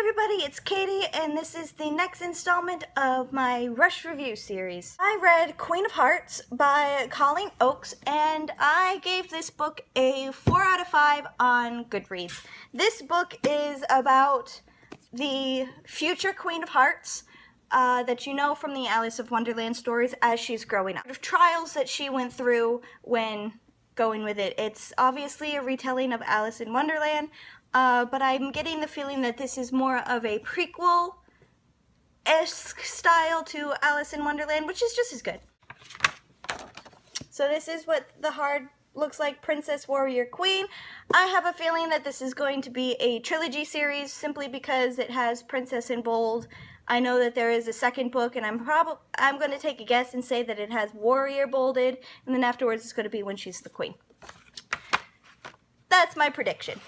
everybody, it's Katie, and this is the next installment of my Rush Review series. I read Queen of Hearts by Colleen Oakes, and I gave this book a 4 out of 5 on Goodreads. This book is about the future Queen of Hearts that you know from the Alice of Wonderland stories as she's growing up. The trials that she went through when going with it. It's obviously a retelling of Alice in Wonderland, but I'm getting the feeling that this is more of a prequel-esque style to Alice in Wonderland, which is just as good. So this is what the heart looks like, Princess, Warrior, Queen. I have a feeling that this is going to be a trilogy series simply because it has Princess in bold. I know that there is a second book, and I'm going to take a guess and say that it has Warrior bolded, and then afterwards it's going to be when she's the Queen. That's my prediction.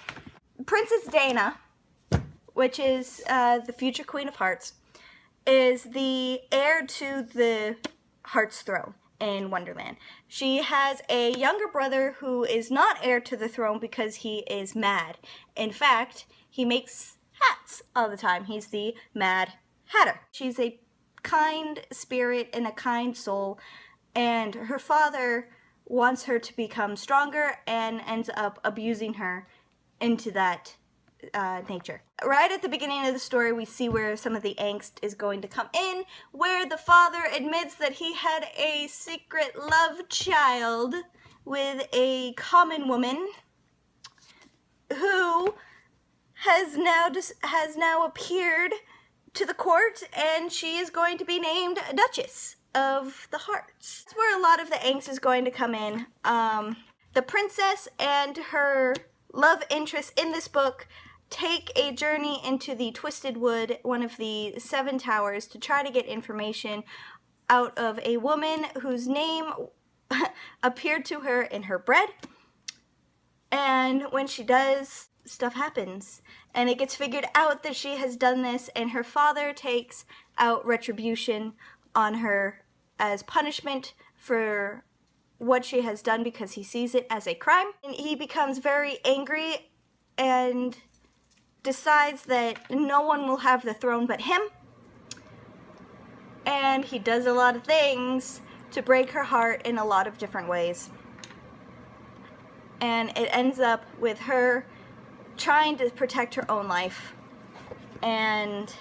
Princess Dana, which is the future Queen of Hearts, is the heir to the Heart's throne in Wonderland. She has a younger brother who is not heir to the throne because he is mad. In fact, he makes hats all the time. He's the Mad Hatter. She's a kind spirit and a kind soul, and her father wants her to become stronger and ends up abusing her into that nature. Right at the beginning of the story, we see where some of the angst is going to come in, where the father admits that he had a secret love child with a common woman who has now appeared to the court, and she is going to be named Duchess of the Hearts. That's where a lot of the angst is going to come in. The princess and her love interest in this book take a journey into the Twisted Wood, one of the 7 towers, to try to get information out of a woman whose name appeared to her in her bread. And when she does, stuff happens. And it gets figured out that she has done this, and her father takes out retribution on her as punishment for what she has done because he sees it as a crime. And he becomes very angry and decides that no one will have the throne but him. And he does a lot of things to break her heart in a lot of different ways. And it ends up with her trying to protect her own life. And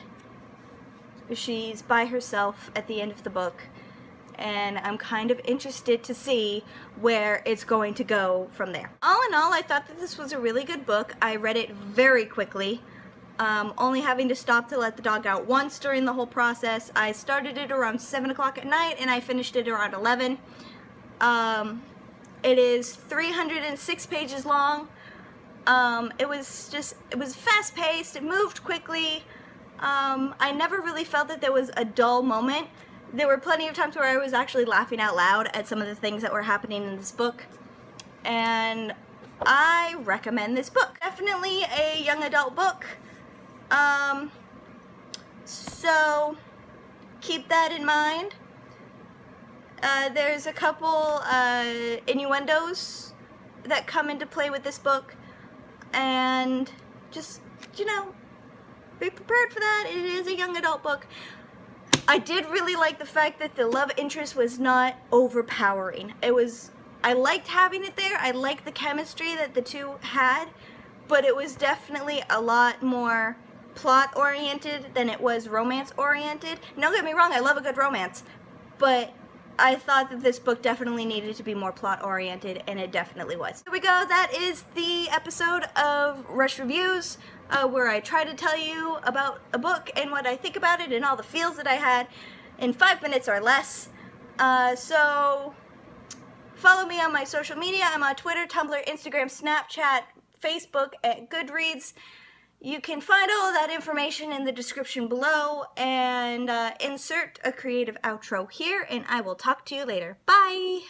she's by herself at the end of the book. And I'm kind of interested to see where it's going to go from there. All in all, I thought that this was a really good book. I read it very quickly, only having to stop to let the dog out once during the whole process. I started it around 7 o'clock at night, and I finished it around 11. It is 306 pages long. It was fast-paced, it moved quickly. I never really felt that there was a dull moment. There were plenty of times where I was actually laughing out loud at some of the things that were happening in this book, and I recommend this book. Definitely a young adult book, so keep that in mind. There's a couple innuendos that come into play with this book, and just, you know, be prepared for that. It is a young adult book. I did really like the fact that the love interest was not overpowering. I liked having it there. I liked the chemistry that the two had, but it was definitely a lot more plot-oriented than it was romance-oriented. Don't get me wrong, I love a good romance, but I thought that this book definitely needed to be more plot-oriented, and it definitely was. Here we go. That is the episode of Rush Reviews, where I try to tell you about a book and what I think about it and all the feels that I had in 5 minutes or less. So follow me on my social media. I'm on Twitter, Tumblr, Instagram, Snapchat, Facebook, at Goodreads. You can find all of that information in the description below, and insert a creative outro here, and I will talk to you later. Bye!